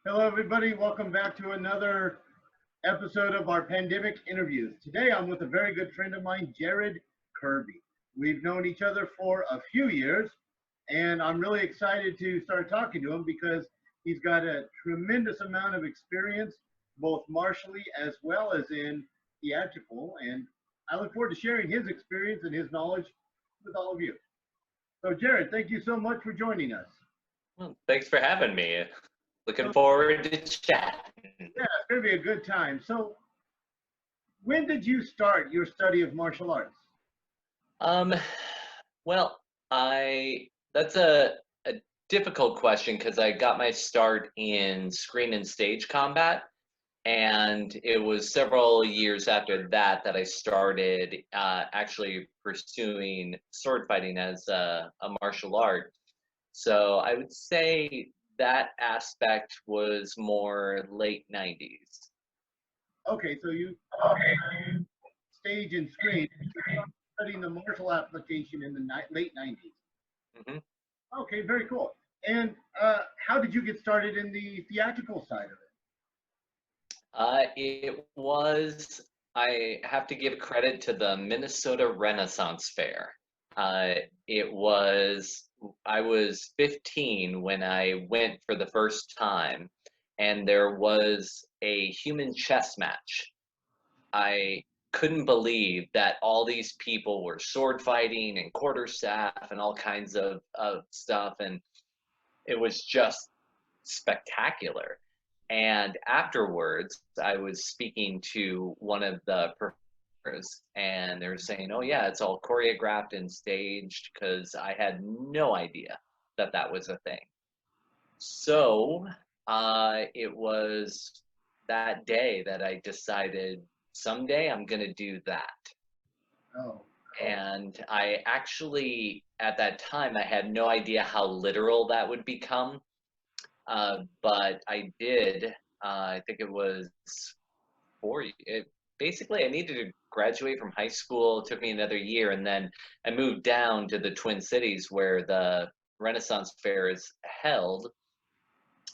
Hello, everybody. Welcome back to another episode of our pandemic interviews. Today, I'm with a very good friend of mine, Jared Kirby. We've known each other for a few years, and I'm really excited to start talking to him because he's got a tremendous amount of experience, both martially as well as in theatrical. And I look forward to sharing his experience and his knowledge with all of you. So, Jared, thank you so much for joining us. Well, thanks for having me. Looking So, forward to chat. yeah, it's going to be a good time. So, when did you start your study of martial arts? Um, well, that's a difficult question because I got my start in screen and stage combat, and it was several years after that that I started actually pursuing sword fighting as a martial art. So I would say that aspect was more late 90s. Okay, so you stage and screen, you started studying the martial application in the late 90s. hmm Okay, very cool. And how did you get started in the theatrical side of it? It was, I have to give credit to the Minnesota Renaissance Fair. Uh, it was, I was 15 when I went for the first time, and there was a human chess match. I couldn't believe that all these people were sword fighting and quarterstaff and all kinds of stuff, and it was just spectacular. And afterwards, I was speaking to one of the performers, and they were saying, "Oh yeah, it's all choreographed and staged," because I had no idea that that was a thing. So it was that day that I decided someday I'm going to do that. Oh, And I actually, at that time, I had no idea how literal that would become. But I did. I think it was basically, I needed to graduate from high school. It took me another year, and then I moved down to the Twin Cities where the Renaissance Fair is held.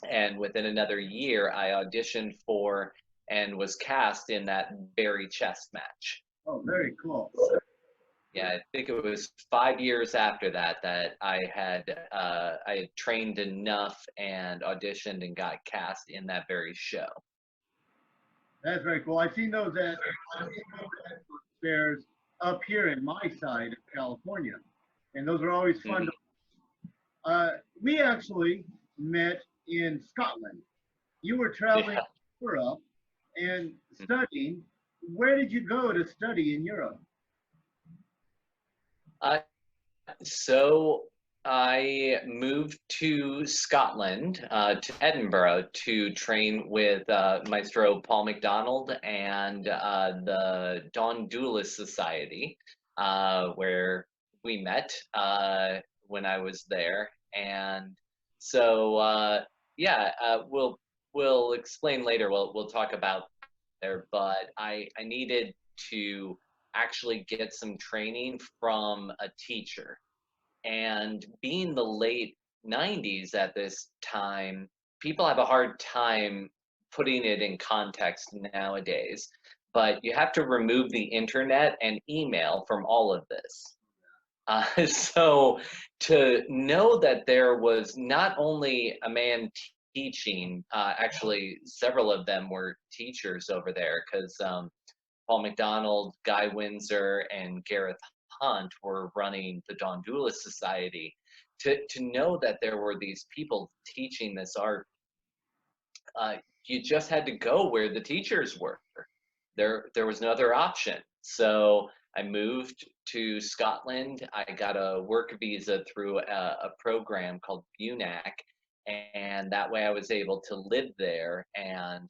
And within another year, I auditioned for and was cast in that very chess match. oh, very cool. Yeah, I think it was 5 years after that that I had trained enough and auditioned and got cast in that very show. That's very cool. I've seen those at fairs up here in my side of California, and those are always fun. Mhm. We actually met in Scotland. You were traveling Yeah. to Europe and studying. Where did you go to study in Europe? Uh, so I moved to Scotland, to Edinburgh, to train with Maestro Paul McDonald and the Dawn Duelist Society, where we met when I was there. And so, yeah, we'll explain later. We'll talk about there, but I needed to actually get some training from a teacher. And being the late 90s at this time, people have a hard time putting it in context nowadays. But you have to remove the internet and email from all of this. So to know that there was not only a man teaching, actually several of them were teachers over there because Paul McDonald, Guy Windsor, and Gareth Hunt were running the Don Duelist Society. To know that there were these people teaching this art, you just had to go where the teachers were. There was no other option. So I moved to Scotland. I got a work visa through a program called BUNAC, and that way I was able to live there and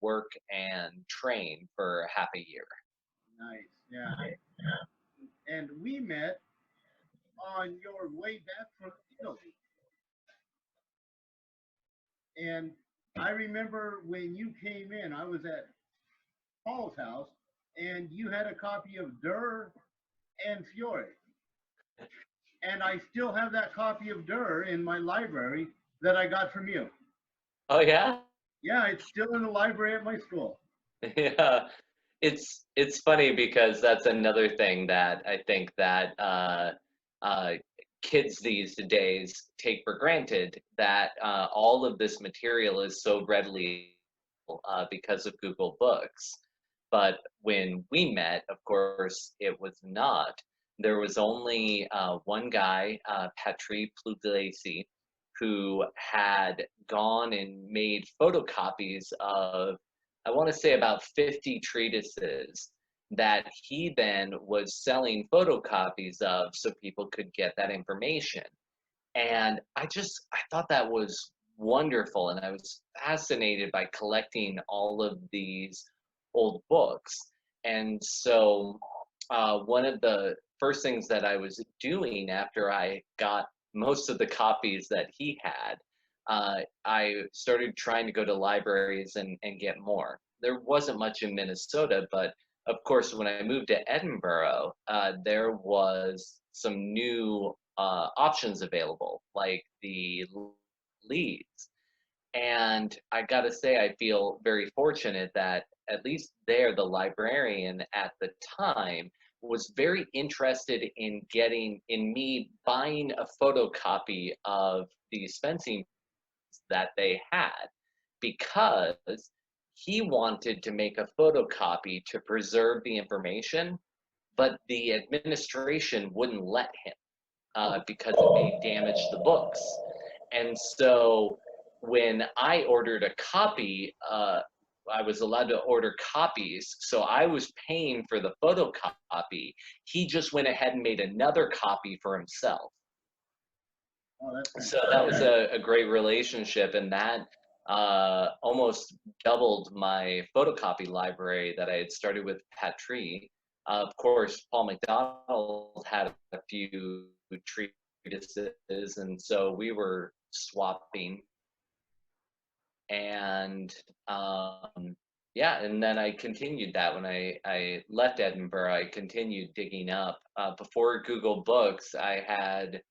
work and train for half a year. Nice, yeah. And we met on your way back from Italy. And I remember when you came in, I was at Paul's house, and you had a copy of Durr and Fiore. And I still have that copy of Durr in my library that I got from you. Oh yeah? Yeah, it's still in the library at my school. Yeah. It's funny because that's another thing that I think that uh, kids these days take for granted, that all of this material is so readily because of Google Books. But when we met, of course, it was not. There was only one guy, Patrick Pugliese, who had gone and made photocopies of, I want to say, about 50 treatises that he then was selling photocopies of so people could get that information. And I thought that was wonderful. And I was fascinated by collecting all of these old books. And so, one of the first things that I was doing after I got most of the copies that he had, I started trying to go to libraries and get more. There wasn't much in Minnesota, but of course, when I moved to Edinburgh, there was some new options available, like the leads. And I gotta say, I feel very fortunate that at least there, the librarian at the time was very interested in me buying a photocopy of these fencing that they had, because he wanted to make a photocopy to preserve the information, but the administration wouldn't let him because it may damage the books. And so when I ordered a copy, I was allowed to order copies. So I was paying for the photocopy. He just went ahead and made another copy for himself. Oh, that's So that was a great relationship, and that almost doubled my photocopy library that I had started with Patry. Of course, Paul McDonald had a few treatises, and so we were swapping. And yeah, and then I continued that when I left Edinburgh. I continued digging up. Before Google Books, I had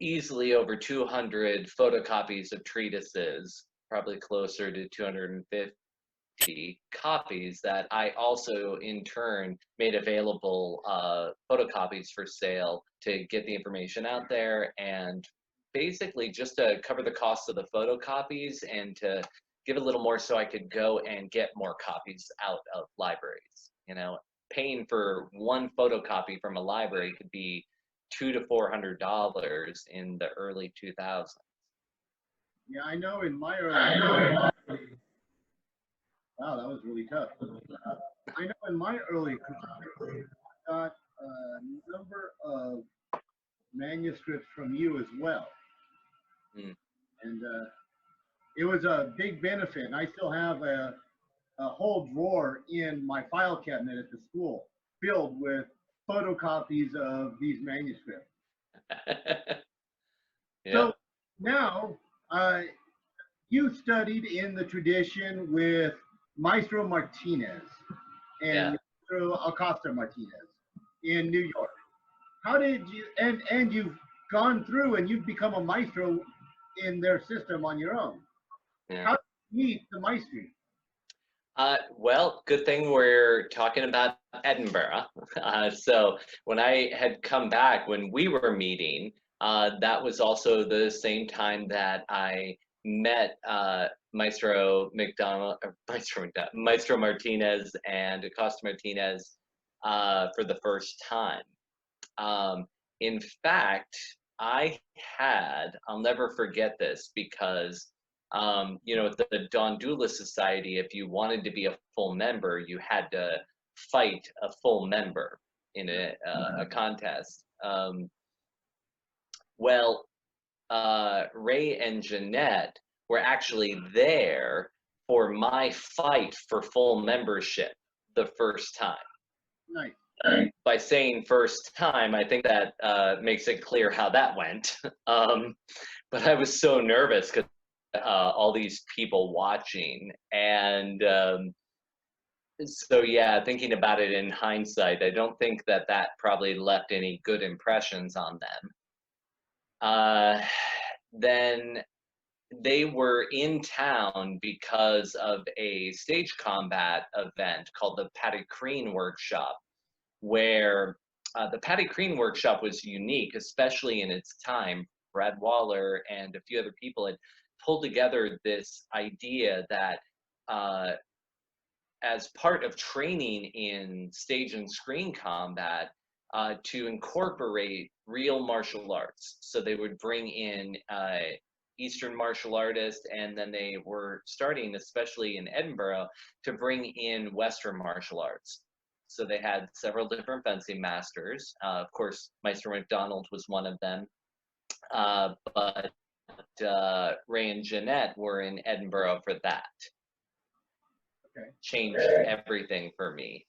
easily over 200 photocopies of treatises, probably closer to 250 copies that I also in turn made available photocopies for sale to get the information out there, and basically just to cover the cost of the photocopies and to give a little more so I could go and get more copies out of libraries. You know, paying for one photocopy from a library could be $200 to $400 in the early 2000s. yeah. I know in my wow, that was really tough. I know in my early career, I got a number of manuscripts from you as well, Mm. and it was a big benefit. And I still have a whole drawer in my file cabinet at the school filled with photocopies of these manuscripts. Yeah, So now uh, you studied in the tradition with Maestro Martinez yeah. and Maestro Acosta Martinez in New York. How did you, and you've gone through and you've become a maestro in their system on your own. Yeah. How did you meet the maestri? Well, good thing we're talking about Edinburgh. So when I had come back, when we were meeting, that was also the same time that I met Maestro McDonald, or Maestro Martinez and Acosta Martinez for the first time. Um, in fact, I'll never forget this because, at the Don Dula Society, if you wanted to be a full member, you had to fight a full member in a contest. Well, Ray and Jeanette were actually there for my fight for full membership the first time. Nice. By saying first time, I think that makes it clear how that went. But I was so nervous because all these people watching. And so, yeah, thinking about it in hindsight, I don't think that that probably left any good impressions on them. Then they were in town because of a stage combat event called the Patty Crean Workshop, where the Patty Crean Workshop was unique, especially in its time. Brad Waller and a few other people had pulled together this idea that as part of training in stage and screen combat, to incorporate real martial arts. So they would bring in Eastern martial artists, and then they were starting, especially in Edinburgh, to bring in Western martial arts. So they had several different fencing masters. Of course, Maestro McDonald was one of them. But Ray and Jeanette were in Edinburgh for that. Okay. Changed everything for me,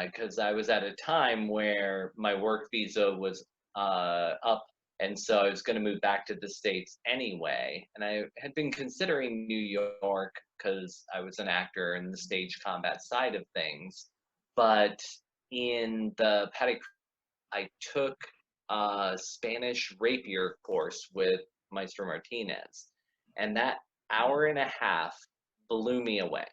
because I was at a time where my work visa was up, and so I was going to move back to the States anyway. And I had been considering New York because I was an actor in the stage combat side of things. But in the Patty, I took a Spanish Rapier course with Maestro Martinez, and that hour and a half blew me away.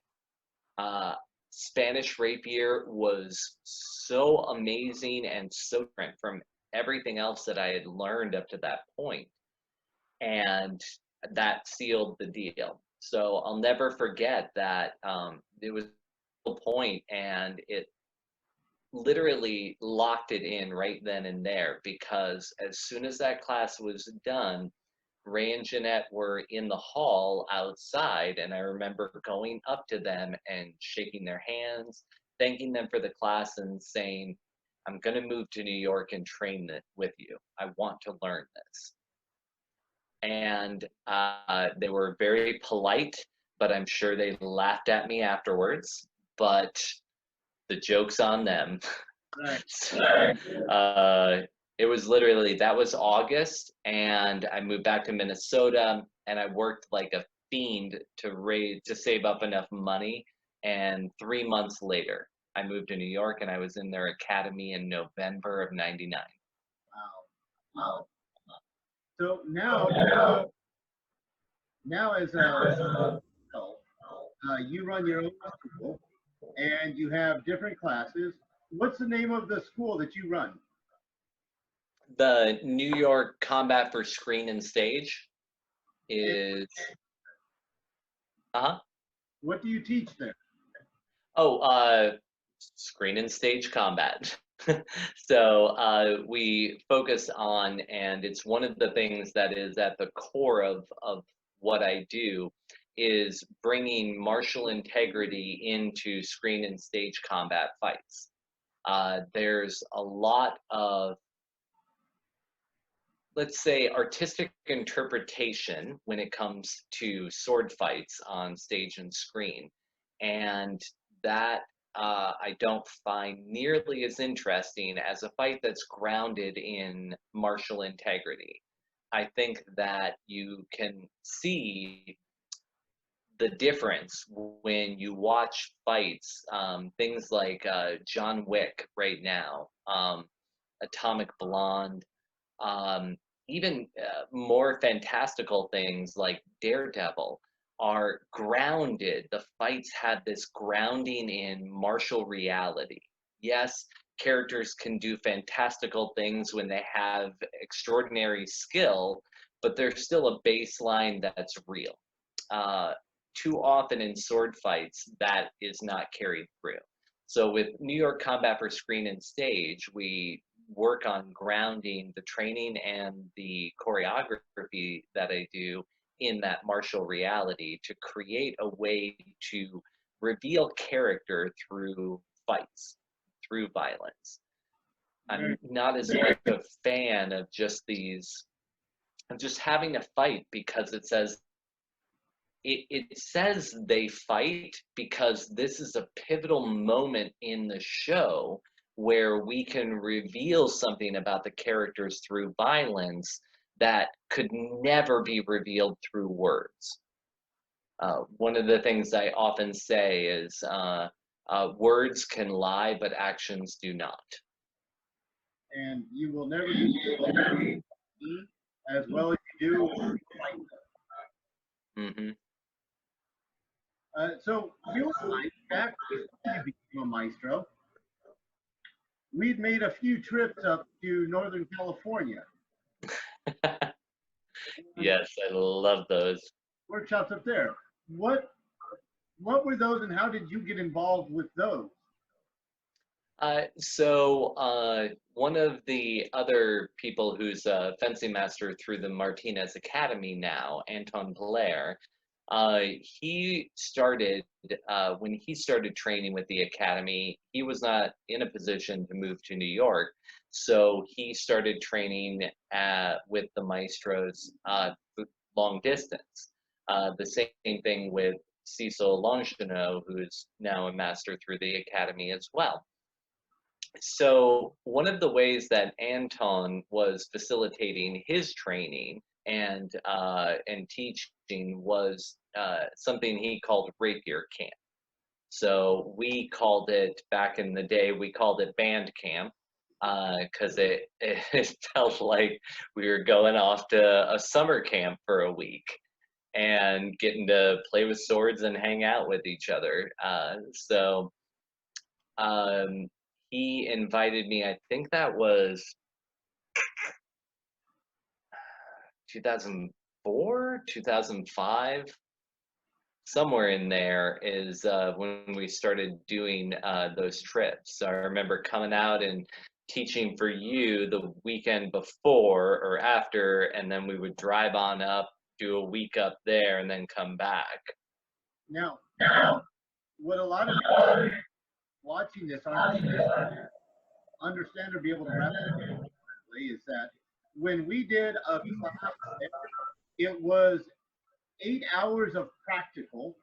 Spanish Rapier was so amazing and so different from everything else that I had learned up to that point, and that sealed the deal. So I'll never forget that. It was a point, and it literally locked it in right then and there, because as soon as that class was done, Ray and Jeanette were in the hall outside, and I remember going up to them and shaking their hands, thanking them for the class, and saying, I'm going to move to New York and train with you. I want to learn this. And they were very polite, but I'm sure they laughed at me afterwards. But the joke's on them. Right. So, it was literally, that was August, and I moved back to Minnesota, and I worked like a fiend to save up enough money. And 3 months later, I moved to New York, and I was in their academy in November of '99. Wow. So now as you run your own school, and you have different classes. What's the name of the school that you run? The New York Combat for Screen and Stage is, What do you teach there? Screen and Stage Combat. So we focus on, and it's one of the things that is at the core of what I do, is bringing martial integrity into screen and stage combat fights. There's a lot of, let's say, artistic interpretation when it comes to sword fights on stage and screen. And that I don't find nearly as interesting as a fight that's grounded in martial integrity. I think that you can see the difference when you watch fights, things like John Wick right now, Atomic Blonde, even more fantastical things like Daredevil are grounded. The fights have this grounding in martial reality. Yes, characters can do fantastical things when they have extraordinary skill, but there's still a baseline that's real. Too often in sword fights, that is not carried through. So with New York Combat for Screen and Stage, we work on grounding the training and the choreography that I do in that martial reality to create a way to reveal character through fights, through violence. I'm not as much a fan of just having a fight because it says they fight, because this is a pivotal moment in the show where we can reveal something about the characters through violence that could never be revealed through words. One of the things I often say is words can lie, but actions do not. And you will never be able to as well as you do. So you and I, back before you became a maestro, we'd made a few trips up to Northern California. Yes, I love those. Workshops up there. What were those, and how did you get involved with those? One of the other people who's a fencing master through the Martinez Academy now, Anton Blair, he started, when he started training with the Academy, he was not in a position to move to New York. So he started training with the maestros long distance. The same thing with Cecil Longino, who's now a master through the Academy as well. So one of the ways that Anton was facilitating his training and teaching was something he called Rapier Camp. So we called it, back in the day, we called it band camp, because it felt like we were going off to a summer camp for a week and getting to play with swords and hang out with each other. He invited me, I think that was 2004, 2005, somewhere in there is when we started doing those trips. So I remember coming out and teaching for you the weekend before or after, and then we would drive on up, do a week up there, and then come back. Now, what a lot of people watching this aren't understand or be able to wrap it is that when we did a class, it was 8 hours of practical,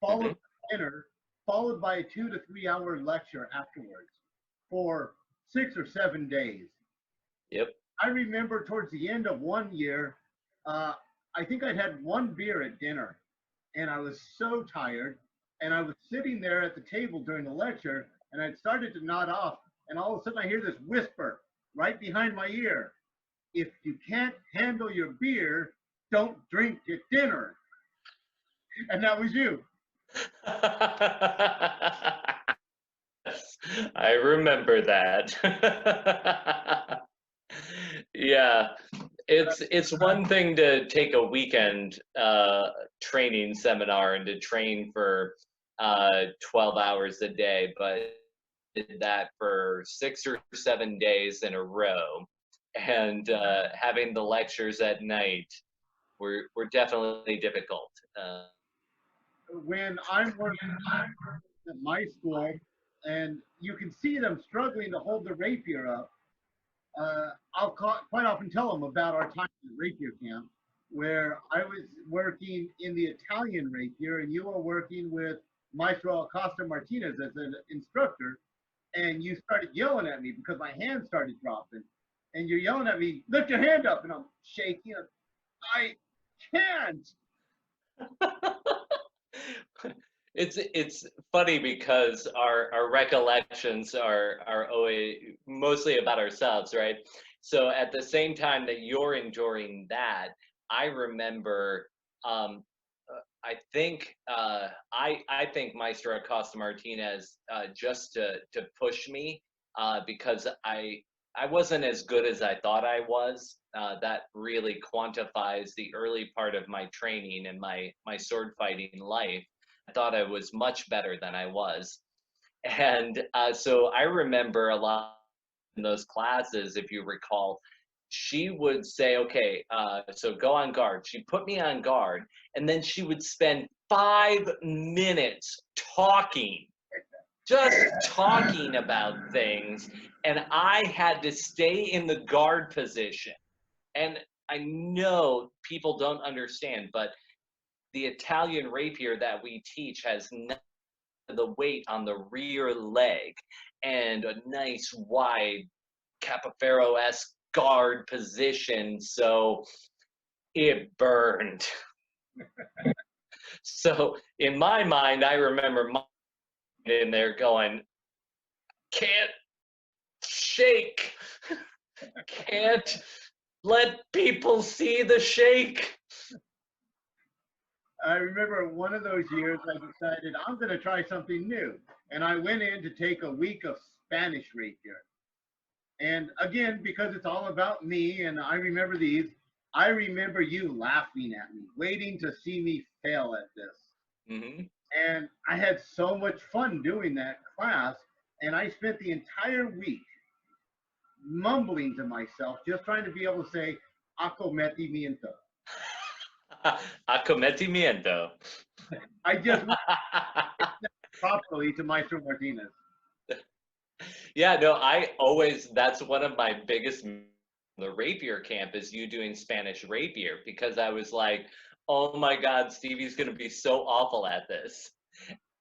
followed by dinner, followed by a 2 to 3 hour lecture afterwards for 6 or 7 days. Yep. I remember towards the end of one year, I think I'd had one beer at dinner, and I was so tired, and I was sitting there at the table during the lecture, and I'd started to nod off, and all of a sudden I hear this whisper right behind my ear: if you can't handle your beer, don't drink at dinner. And that was you. I remember that. Yeah, it's one thing to take a weekend training seminar and to train for 12 hours a day, but did that for 6 or 7 days in a row, and having the lectures at night were definitely difficult. When I'm working at my school, and you can see them struggling to hold the rapier up, I'll quite often tell them about our time at Rapier Camp, where I was working in the Italian rapier, and you were working with Maestro Acosta Martinez as an instructor, and you started yelling at me because my hand started dropping, and you're yelling at me, lift your hand up, and I'm shaking. I can't. It's funny because our recollections are always mostly about ourselves, right? So at the same time that you're enduring that, I remember I think Maestro Acosta Martinez just to push me because I wasn't as good as I thought I was. That really quantifies the early part of my training and my sword fighting life. I thought I was much better than I was. And so I remember a lot in those classes, if you recall, she would say, okay, so go on guard. She put me on guard, and then she would spend 5 minutes talking, just talking about things, and I had to stay in the guard position. And I know people don't understand, but the Italian rapier that we teach has the weight on the rear leg and a nice wide Capoferro-esque guard position, so it burned. So in my mind, I remember in there going, can't shake, can't let people see the shake. I remember one of those years I decided I'm going to try something new. And I went in to take a week of Spanish rapier. And again, because it's all about me and I remember these, I remember you laughing at me, waiting to see me fail at this. Hmm. And I had so much fun doing that class. And I spent the entire week mumbling to myself, just trying to be able to say acometimiento. Acometimiento. I just went properly to Maestro Martinez. Yeah, no, that's one of my biggest the rapier camp is you doing Spanish rapier because I was like, oh my God, Stevie's going to be so awful at this.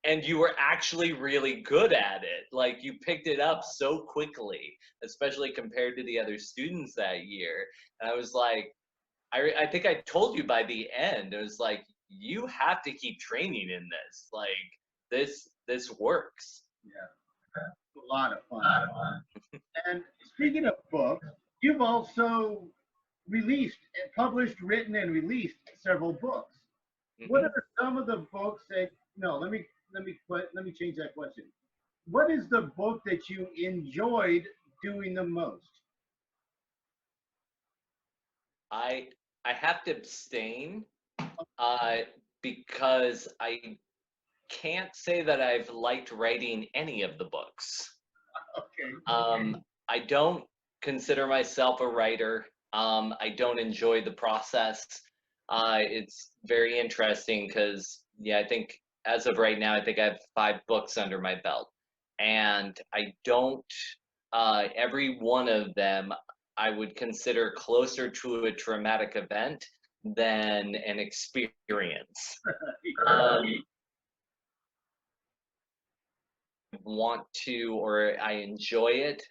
And you were actually really good at it. Like you picked it up so quickly, especially compared to the other students that year. And I was like, I think I told you by the end, it was like, you have to keep training in this. Like this works. Yeah, a lot of fun. And speaking of books, you've also released, published, written, and released several books. What Mhm. are some of the books that? No, let me change that question. What is the book that you enjoyed doing the most? I I have to abstain uh, because I can't say that I've liked writing any of the books. Okay. I don't consider myself a writer. I don't enjoy the process. It's very interesting because, yeah, I think as of right now, I think I have 5 books under my belt. And I don't, every one of them I would consider closer to a traumatic event than an experience. Um, want to or I enjoy it.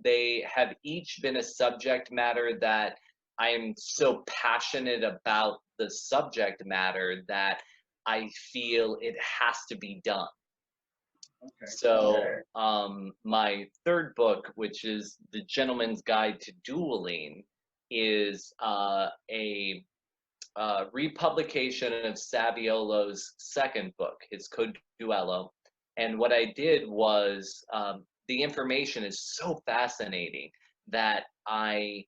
They have each been a subject matter that I am so passionate about the subject matter that I feel it has to be done. Okay. So, my third book, which is The Gentleman's Guide to Dueling, is a republication of Saviolo's second book, his Code Duello. And what I did was the information is so fascinating that I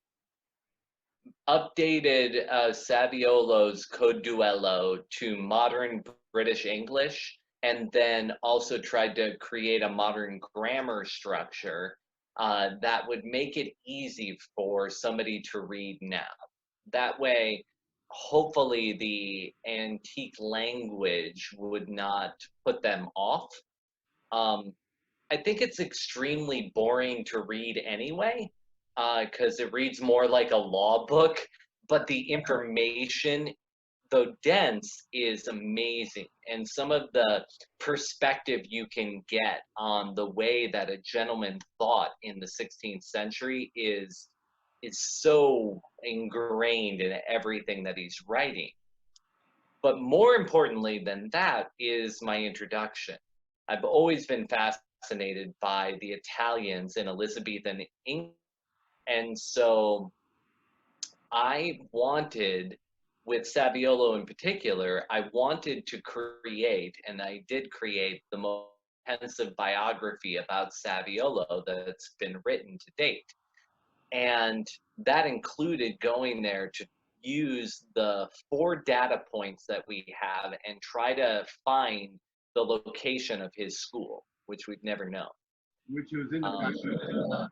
updated Saviolo's Code Duello to modern British English, and then also tried to create a modern grammar structure that would make it easy for somebody to read now. That way, hopefully, the antique language would not put them off. Um, I think it's extremely boring to read anyway, because it reads more like a law book, but the information, though dense, is amazing. And some of the perspective you can get on the way that a gentleman thought in the 16th century is so ingrained in everything that he's writing. But more importantly than that is my introduction. I've always been fascinated by the Italians in Elizabethan England. And so I wanted, with Saviolo in particular, I wanted to create, and I did create, the most comprehensive biography about Saviolo that's been written to date. And that included going there to use the 4 data points that we have and try to find the location of his school, which we've never known. Which was in the Um, back.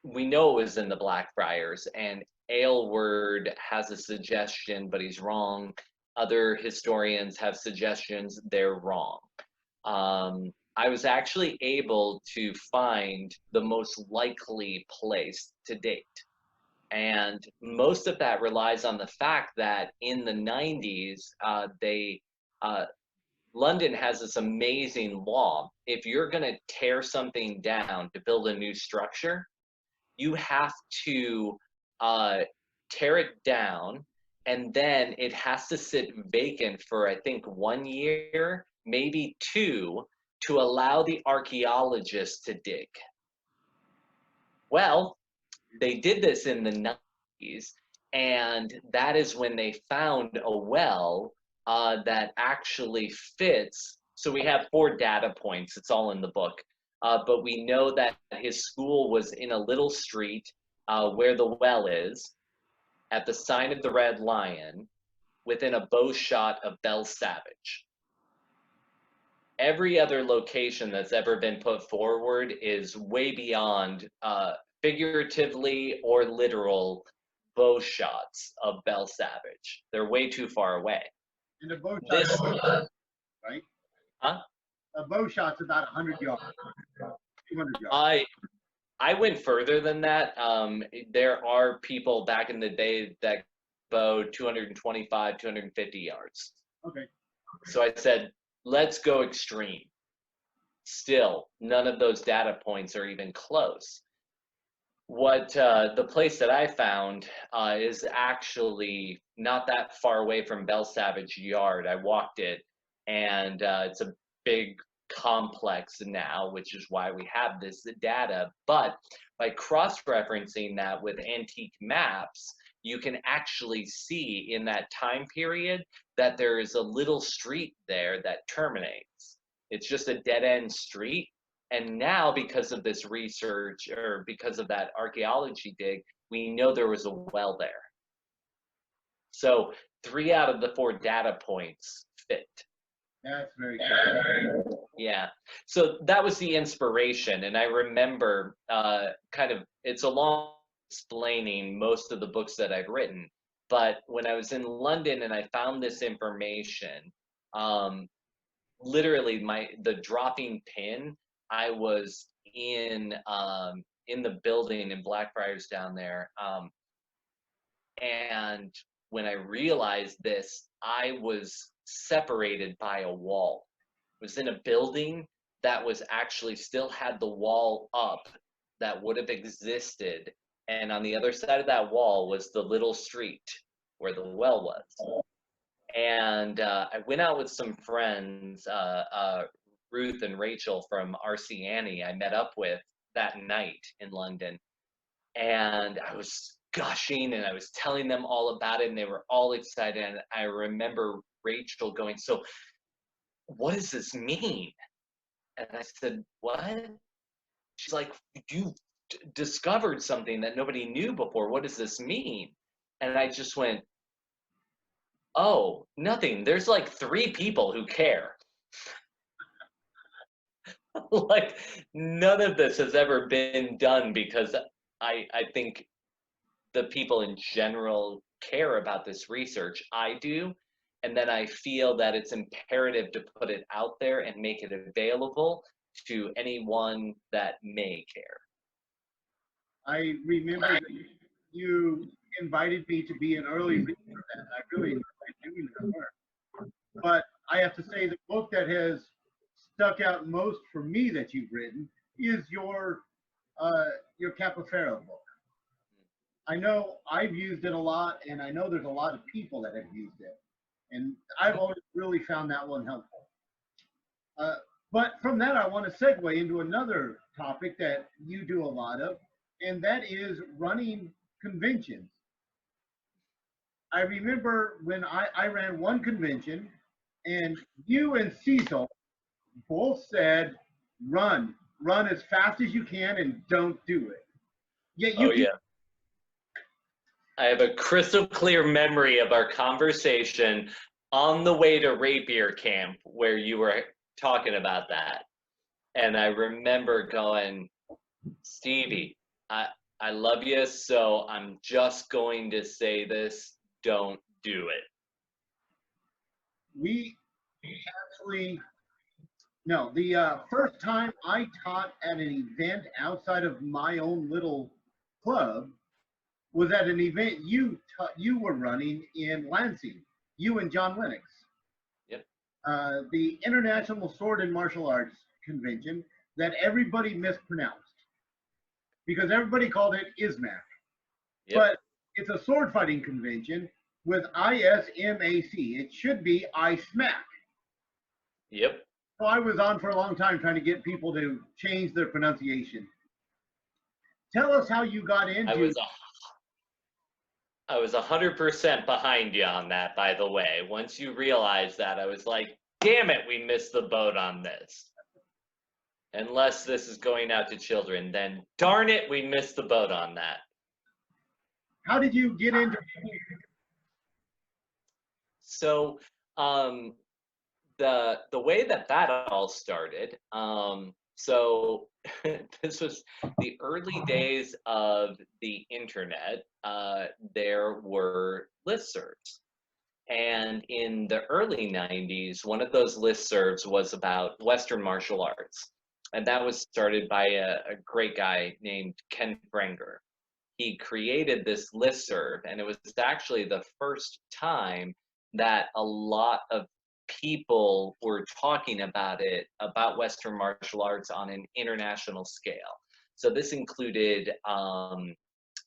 we know it was in the Blackfriars, and Aylward has a suggestion, but he's wrong. Other historians have suggestions, they're wrong. I was actually able to find the most likely place to date. And most of that relies on the fact that in the 90s, uh, London has this amazing law. If you're going to tear something down to build a new structure, you have to uh, tear it down, and then it has to sit vacant for, I think, 1 year, maybe 2, to allow the archaeologists to dig. Well, they did this in the 90s, and that is when they found a well that actually fits. So we have 4 data points. It's all in the book. But we know that his school was in a little street where the well is, at the sign of the Red Lion, within a bow shot of Belle Savage. Every other location that's ever been put forward is way beyond figuratively or literal bow shots of Belle Savage. They're way too far away. And a bow shot, This, right? huh? A bow shot's about 100 yards, 200 yards. I went further than that. There are people back in the day that bow 225, 250 yards. Okay. So I said, let's go extreme. Still, none of those data points are even close. What the place that I found is actually not that far away from Belle Savage Yard. I walked it, and it's a big complex now, which is why we have this data. But by cross-referencing that with antique maps, you can actually see in that time period that there is a little street there that terminates. It's just a dead-end street. And now, because of this research, or because of that archaeology dig, we know there was a well there. So 3 out of the 4 data points fit. That's very cool. Yeah. So that was the inspiration. And I remember it's a long explaining most of the books that I've written. But when I was in London and I found this information, literally the dropping pin, I was in the building in Blackfriars down there. And when I realized this, I was separated by a wall. I was in a building that was actually still had the wall up that would have existed. And on the other side of that wall was the little street where the well was. And I went out with some friends, Ruth and Rachel from RC Annie, I met up with that night in London. And I was gushing and I was telling them all about it and they were all excited. And I remember Rachel going, so what does this mean? And I said, what? She's like, you discovered something that nobody knew before. What does this mean? And I just went, oh, nothing. There's like 3 people who care. Like, none of this has ever been done because I think the people in general care about this research. I do. And then I feel that it's imperative to put it out there and make it available to anyone that may care. I remember that you invited me to be an early reader, and I really enjoyed doing that work. But I have to say the book that has stuck out most for me that you've written is your Capoferro book. I know I've used it a lot, and I know there's a lot of people that have used it. And I've always really found that one helpful. But from that, I want to segue into another topic that you do a lot of, and that is running conventions. I remember when I ran one convention, and you and Cecil both said, run as fast as you can and don't do it. Yet you yeah. I have a crystal clear memory of our conversation on the way to Rapier camp where you were talking about that. And I remember going, Stevie, I love you, so I'm just going to say this, don't do it. We actually, no, the first time I taught at an event outside of my own little club was at an event you were running in Lansing, you and John Lennox. Yep. The International Sword and Martial Arts Convention that everybody mispronounced because everybody called it ISMAC. Yep. But it's a sword fighting convention with ISMAC. It should be ISMAC. Yep. So I was on for a long time trying to get people to change their pronunciation. Tell us how you got into I was 100% behind you on that, by the way. Once you realized that, I was like, damn it, we missed the boat on this. Unless this is going out to children, then darn it, we missed the boat on that. How did you get into? So, the way that all started, so this was the early days of the internet. There were listservs. And in the early 90s, one of those listservs was about Western martial arts. And that was started by a great guy named Ken Frenger. He created this listserv, and it was actually the first time that a lot of people were talking about it, about Western martial arts on an international scale. So this included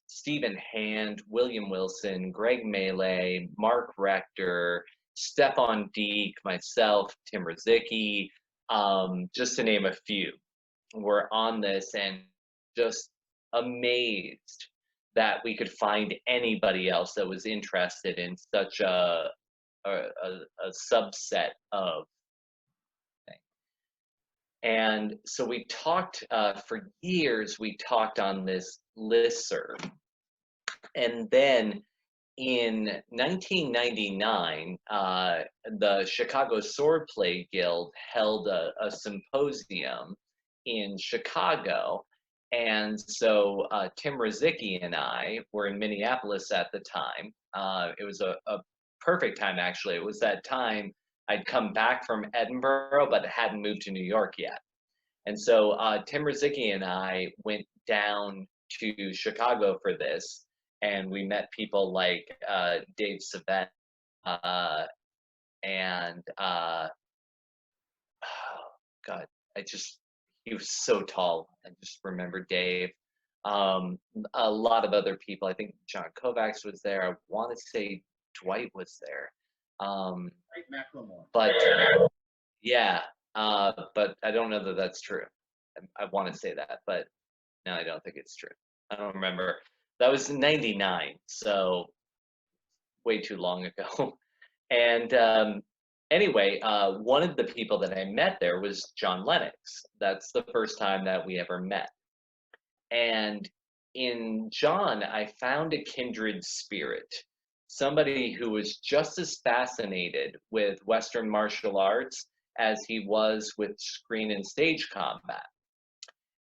Stephen Hand, William Wilson, Greg Melee, Mark Rector, Stefan Deek, myself, Tim Rizicki, just to name a few, were on this, and just amazed that we could find anybody else that was interested in such a subset of things. And so we talked for years. We talked on this listserv, and then in 1999, the Chicago Swordplay Guild held a symposium in Chicago. And so Tim Rizicki and I were in Minneapolis at the time. It was a perfect time, actually. It was that time I'd come back from Edinburgh, but hadn't moved to New York yet. And so Tim Rizicki and I went down to Chicago for this, and we met people like Dave Savett and oh God, he was so tall. I just remember Dave. A lot of other people. I think John Kovacs was there. I want to say Dwight was there. Right, Macklemore. But yeah, but I don't know that that's true. I want to say that, but no, I don't think it's true. I don't remember. That was 99, so way too long ago. And anyway, one of the people that I met there was John Lennox. That's the first time that we ever met. And in John, I found a kindred spirit, somebody who was just as fascinated with Western martial arts as he was with screen and stage combat.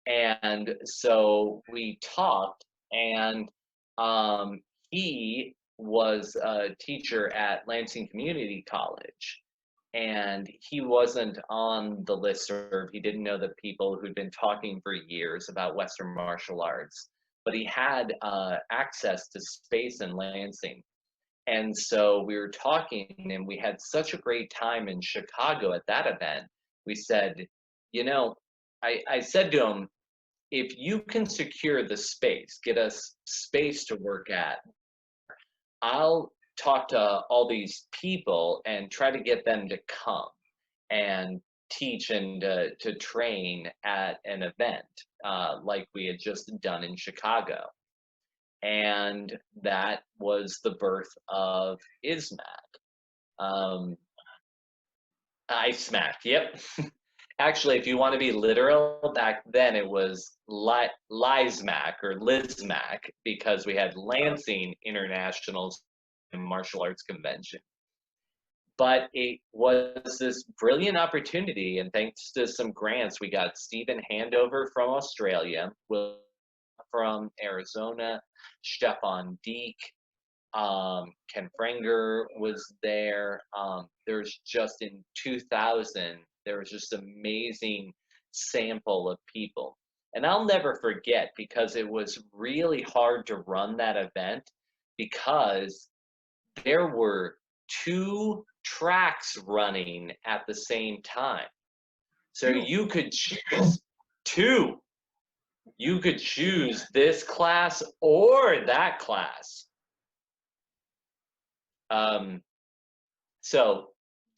And so we talked, and he was a teacher at Lansing Community College, and he wasn't on the listserv. He didn't know the people who'd been talking for years about Western martial arts, but he had access to space in Lansing. And so we were talking, and we had such a great time in Chicago at that event. We said, you know, I said to him, if you can secure the space, get us space to work at, I'll talk to all these people and try to get them to come and teach and to train at an event like we had just done in Chicago. And that was the birth of ISMAC. ISMAC, yep. Actually, if you want to be literal, back then it was LISMAC or LISMAC, because we had Lansing International Martial Arts Convention. But it was this brilliant opportunity, and thanks to some grants, we got Stephen Handover from Australia, Will from Arizona, Stefan Deek, Ken Frenger was there. There's just in 2000, there was just amazing sample of people. And I'll never forget, because it was really hard to run that event, because there were 2 tracks running at the same time. So you could choose 2. You could choose this class or that class. So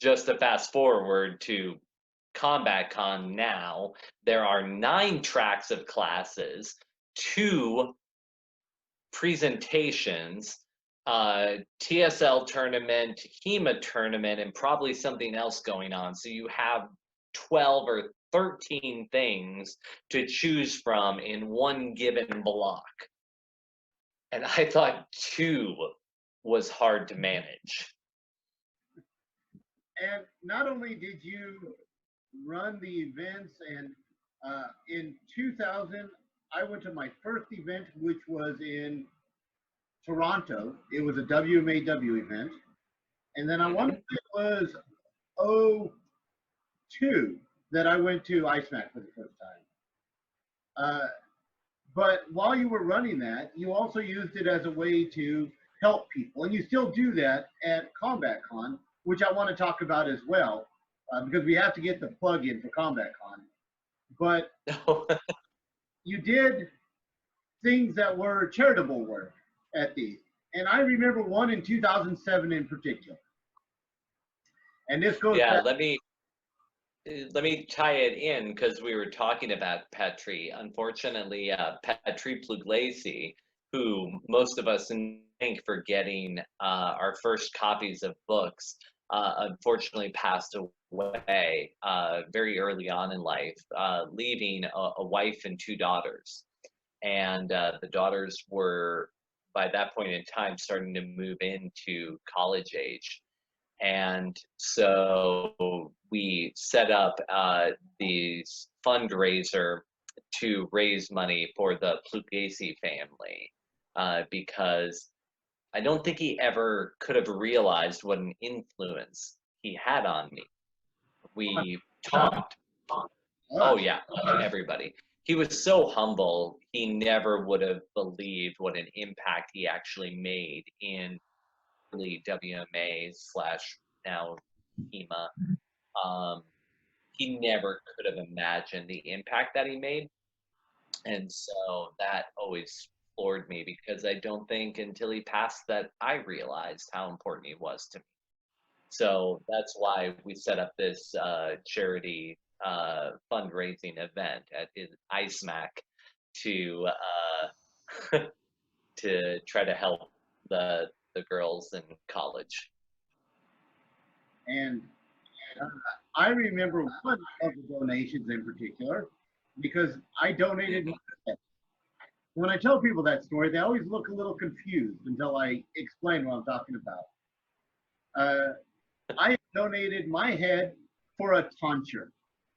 just to fast forward to Combat Con now, there are 9 tracks of classes, 2 presentations, TSL tournament, HEMA tournament, and probably something else going on. So you have 12 or 13 things to choose from in one given block. And I thought 2 was hard to manage. And not only did you run the events, and in 2000, I went to my first event, which was in Toronto. It was a WMAW event. And then I want to say it was '02 that I went to ISMAC for the first time. But while you were running that, you also used it as a way to help people. And you still do that at Combat Con, which I want to talk about as well, because we have to get the plug in for Combat Con. But you did things that were charitable work at these. And I remember one in 2007 in particular. And this goes Yeah, back. let me tie it in because we were talking about Petri. Unfortunately, Petri Puglisi, who most of us thank for getting our first copies of books, unfortunately passed away very early on in life, leaving a wife and 2 daughters. And the daughters were, by that point in time, starting to move into college age. And so we set up these fundraiser to raise money for the Puglisi family because I don't think he ever could have realized what an influence he had on me. We talked. Oh yeah, everybody. He was so humble. He never would have believed what an impact he actually made in the WMA / now HEMA. He never could have imagined the impact that he made. And so that always floored me because I don't think until he passed that I realized how important he was to me. So that's why we set up this charity fundraising event at ISMAC to to try to help the girls in college. And I remember one of the donations in particular because I donated. When I tell people that story, they always look a little confused until I explain what I'm talking about. I donated my head for a tonsure.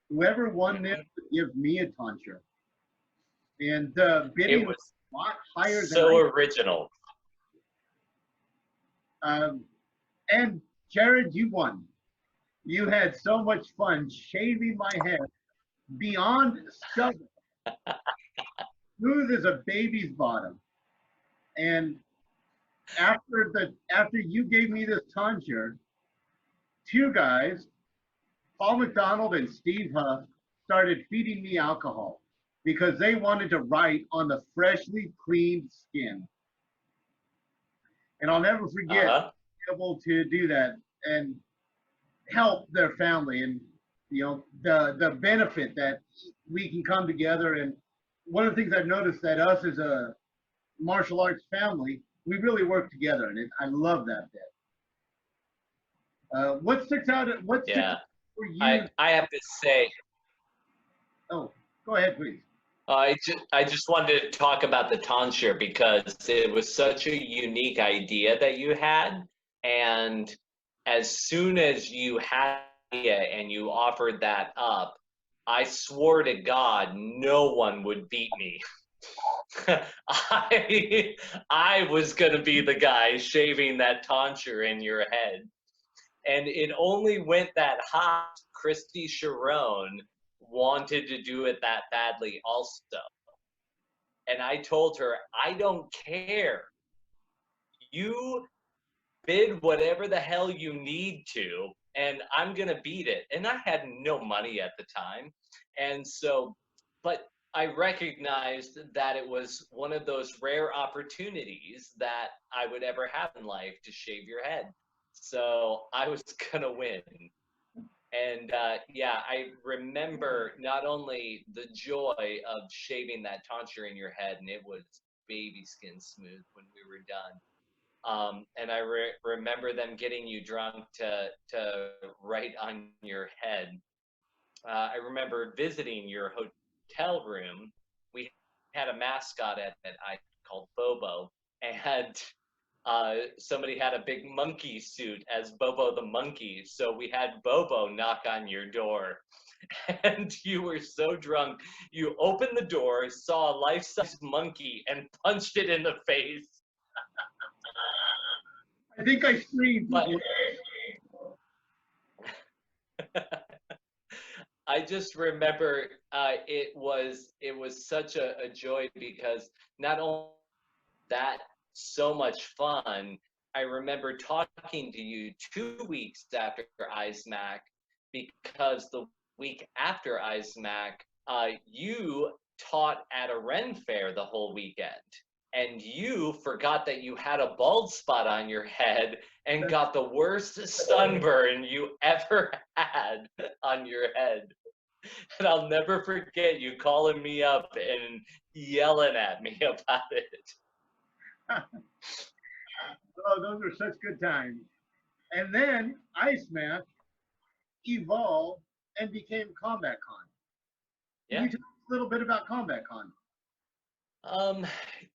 Whoever won this would give me a tonsure. And the bidding was a lot higher than so original. And Jared, you won. You had so much fun shaving my head beyond stubble, smooth as a baby's bottom. And after you gave me this tonsure, 2 guys, Paul McDonald and Steve Huff, started feeding me alcohol because they wanted to write on the freshly cleaned skin. And I'll never forget being able to do that and help their family, and the benefit that we can come together. And one of the things I've noticed that us as a martial arts family, we really work together, and I love that bit. What sticks out? What sticks out for you? I have to say. Oh, go ahead, please. I just wanted to talk about the tonsure because it was such a unique idea that you had, and as soon as you had it and you offered that up, I swore to God no one would beat me. I was gonna be the guy shaving that tonsure in your head, and it only went that hot. Christy Sharon wanted to do it that badly also, and I told her, I don't care. You bid whatever the hell you need to, and I'm gonna beat it. And I had no money at the time, and so, but I recognized that it was one of those rare opportunities that I would ever have in life to shave your head. So I was gonna win. And yeah, I remember not only the joy of shaving that tonsure in your head, and it was baby skin smooth when we were done. And I remember them getting you drunk to write on your head. I remember visiting your hotel room. We had a mascot at that I called Bobo, and somebody had a big monkey suit as Bobo the monkey. So we had Bobo knock on your door, and you were so drunk, you opened the door, saw a life-size monkey, and punched it in the face. I think I screamed. But I just remember it was such a joy because not only that so much fun. I remember talking to you 2 weeks after ISMAC because the week after ISMAC, you taught at a Ren fair the whole weekend. And you forgot that you had a bald spot on your head and got the worst sunburn you ever had on your head. And I'll never forget you calling me up and yelling at me about it. Oh, those were such good times. And then ISMAC evolved and became Combat Con. Can you tell us a little bit about Combat Con?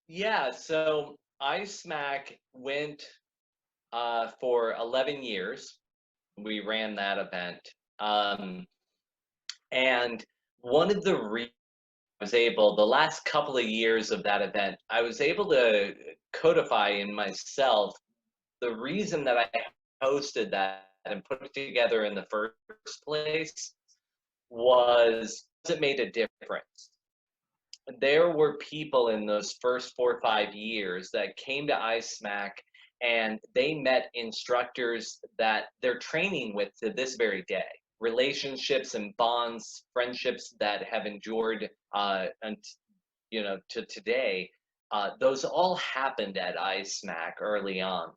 Yeah, so ISMAC went for 11 years. We ran that event. And one of the reasons I was able, the last couple of years of that event, I was able to codify in myself the reason that I hosted that and put it together in the first place was it made a difference. There were people in those first 4 or 5 years that came to ISMAC and they met instructors that they're training with to this very day. Relationships and bonds, friendships that have endured and to today, those all happened at ISMAC early on.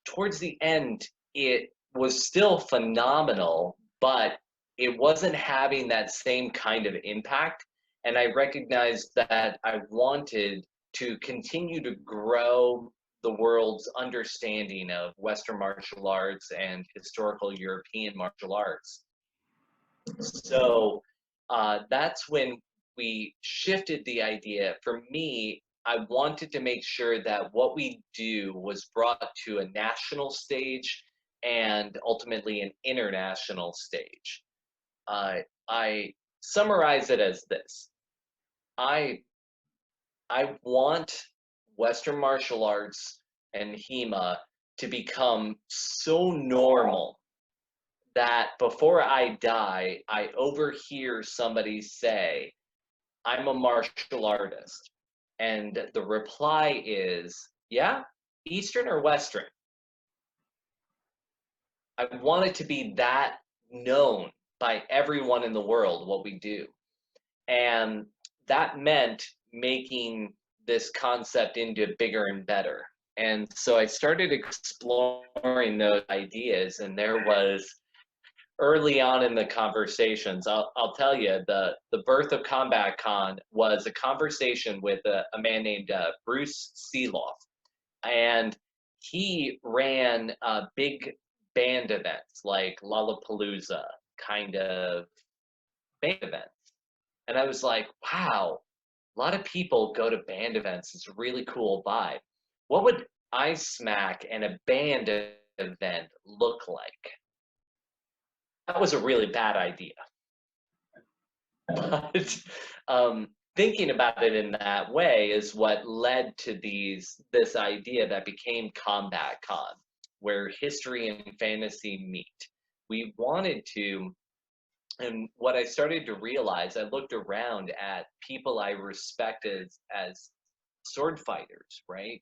Towards the end, it was still phenomenal, but it wasn't having that same kind of impact. And I recognized that I wanted to continue to grow the world's understanding of Western martial arts and historical European martial arts. So that's when we shifted the idea. For me, I wanted to make sure that what we do was brought to a national stage and ultimately an international stage. I summarize it as this. I want Western martial arts and HEMA to become so normal that before I die, I overhear somebody say, I'm a martial artist. And the reply is, yeah, Eastern or Western? I want it to be that known by everyone in the world what we do. And that meant making this concept into bigger and better. And so I started exploring those ideas, and there was early on in the conversations, I'll tell you, the birth of Combat Con was a conversation with a man named Bruce Seeloff. And he ran big band events like Lollapalooza kind of band events. And I was like, wow, a lot of people go to band events. It's a really cool vibe. What would ISMAC and a band event look like? That was a really bad idea. But thinking about it in that way is what led to this idea that became Combat Con, where history and fantasy meet. We wanted to, and what I started to realize, I looked around at people I respect as sword fighters, right?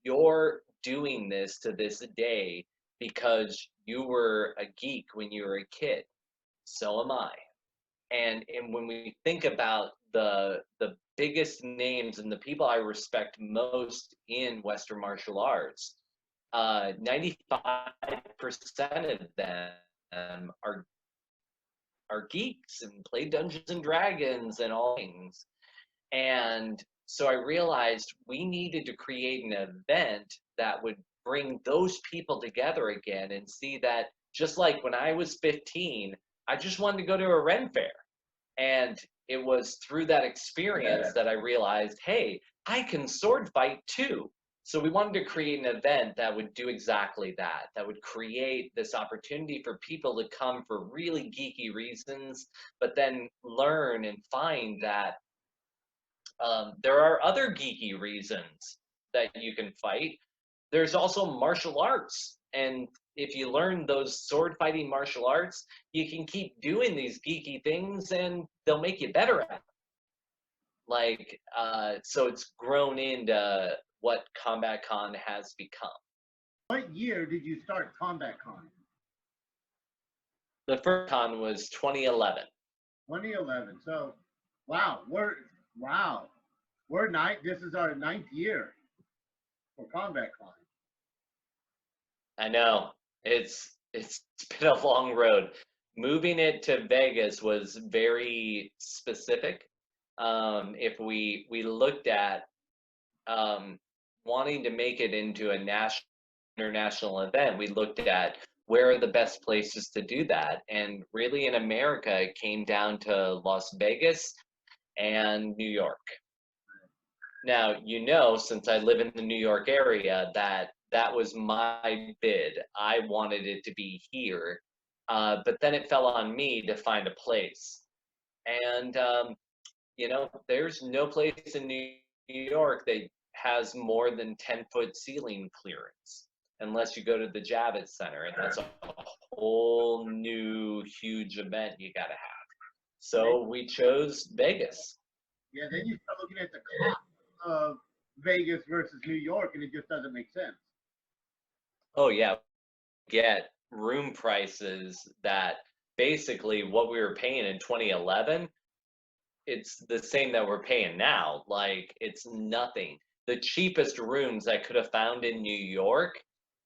You're doing this to this day because you were a geek when you were a kid. So am I. And when we think about the biggest names and the people I respect most in Western martial arts, 95% of them are geeks and play Dungeons and Dragons and all things. And so I realized we needed to create an event that would bring those people together again and see that just like when I was 15, I just wanted to go to a Ren fair. And it was through that experience that I realized, hey, I can sword fight too. So we wanted to create an event that would do exactly that, that would create this opportunity for people to come for really geeky reasons, but then learn and find that there are other geeky reasons that you can fight. There's also martial arts. And if you learn those sword fighting martial arts, you can keep doing these geeky things and they'll make you better at it. Like, so it's grown into what Combat Con has become. What year did you start Combat Con? The first con was 2011. 2011. So, wow, this is our 9th year for Combat Con. I know it's been a long road. Moving it to Vegas was very specific. If we looked at wanting to make it into a international event, we looked at where are the best places to do that, and really in America, it came down to Las Vegas and New York. Now, you know, since I live in the New York area, that was my bid. I wanted it to be here, but then it fell on me to find a place. And, you know, there's no place in New York that has more than 10-foot ceiling clearance, unless you go to the Javits Center, and that's a whole new huge event you got to have. So we chose Vegas. Yeah, then you start looking at the cost of Vegas versus New York, and it just doesn't make sense. Oh yeah, get room prices that basically what we were paying in 2011, it's the same that we're paying now. Like, it's nothing. The cheapest rooms I could have found in New York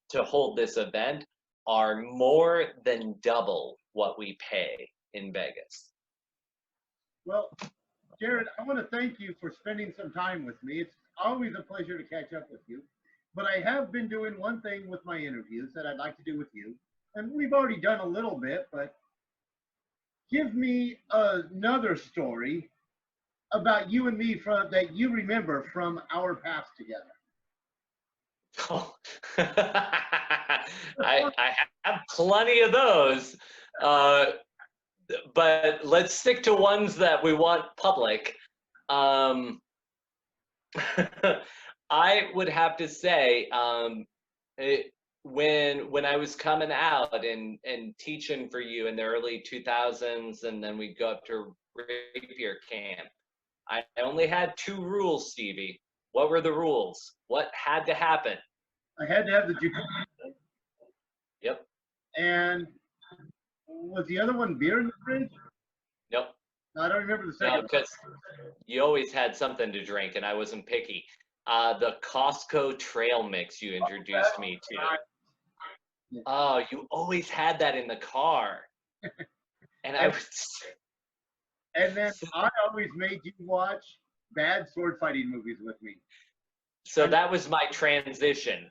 to hold this event are more than double what we pay in Vegas. Well, Jared, I want to thank you for spending some time with me. It's always a pleasure to catch up with you. But I have been doing one thing with my interviews that I'd like to do with you. And we've already done a little bit, but give me another story about you and me that you remember from our past together. Oh. I have plenty of those, but let's stick to ones that we want public. I would have to say, when I was coming out and teaching for you in the early 2000s, and then we'd go up to Rapier camp, I only had 2 rules, Stevie. What were the rules? What had to happen? I had to have the jujitsu. Yep. And was the other one beer in the fridge? Nope. No, I don't remember the second. No, because you always had something to drink, and I wasn't picky. The Costco trail mix you introduced me to. Oh, you always had that in the car. And I was. And then I always made you watch bad sword fighting movies with me. So that was my transition.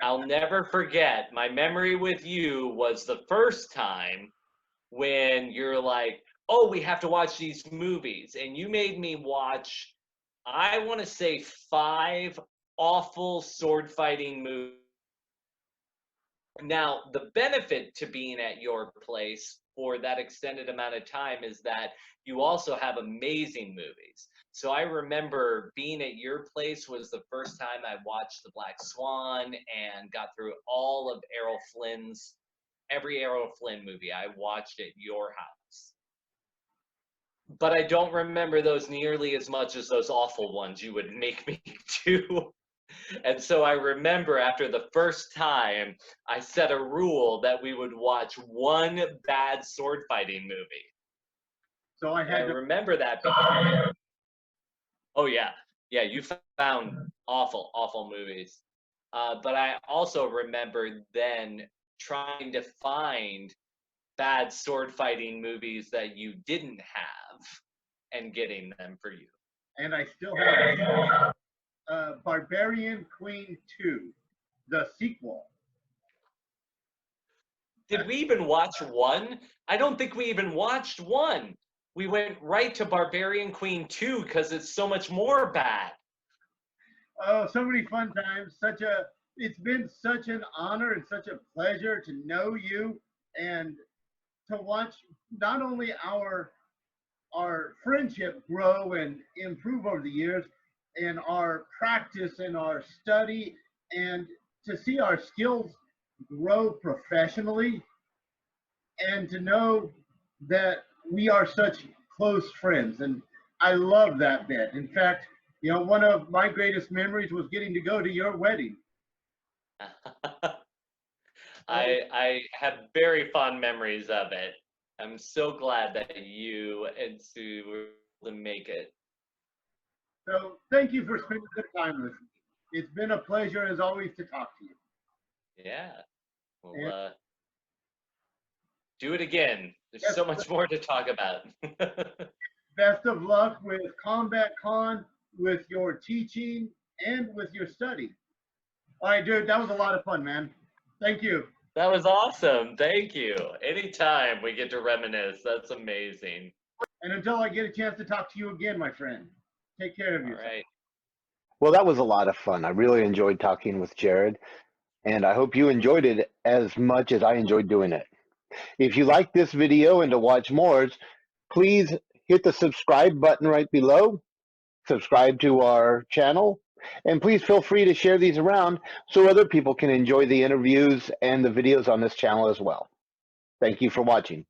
I'll never forget, my memory with you was the first time when you're like, oh, we have to watch these movies. And you made me watch, I want to say 5 awful sword fighting movies. Now, the benefit to being at your place for that extended amount of time is that you also have amazing movies. So I remember being at your place was the first time I watched The Black Swan and got through all of every Errol Flynn movie I watched at your house. But I don't remember those nearly as much as those awful ones you would make me do. And so I remember after the first time, I set a rule that we would watch 1 bad sword fighting movie. So I had to remember that. Because, oh yeah, you found awful movies. But I also remember then trying to find bad sword fighting movies that you didn't have and getting them for you. And I still have Barbarian Queen 2. the sequel. Did we even watch one? I don't think we even watched one. We went right to Barbarian Queen 2 because it's so much more bad. Oh, so many fun times. It's been such an honor and such a pleasure to know you and to watch not only our friendship grow and improve over the years, and our practice and our study, and to see our skills grow professionally, and to know that we are such close friends. And I love that bit. In fact, you know, one of my greatest memories was getting to go to your wedding. I have very fond memories of it. I'm so glad that you and Sue were able to make it. So thank you for spending the time with me. It's been a pleasure as always to talk to you. Yeah. We'll do it again. There's so much more to talk about. Best of luck with Combat Con, with your teaching, and with your study. All right, dude, that was a lot of fun, man. Thank you. That was awesome. Thank you. Anytime we get to reminisce, that's amazing. And until I get a chance to talk to you again, my friend, take care of All yourself. right. Well, that was a lot of fun. I really enjoyed talking with Jared, and I hope you enjoyed it as much as I enjoyed doing it. If you like this video and to watch more, please hit the subscribe button right below, subscribe to our channel, and please feel free to share these around so other people can enjoy the interviews and the videos on this channel as well. Thank you for watching.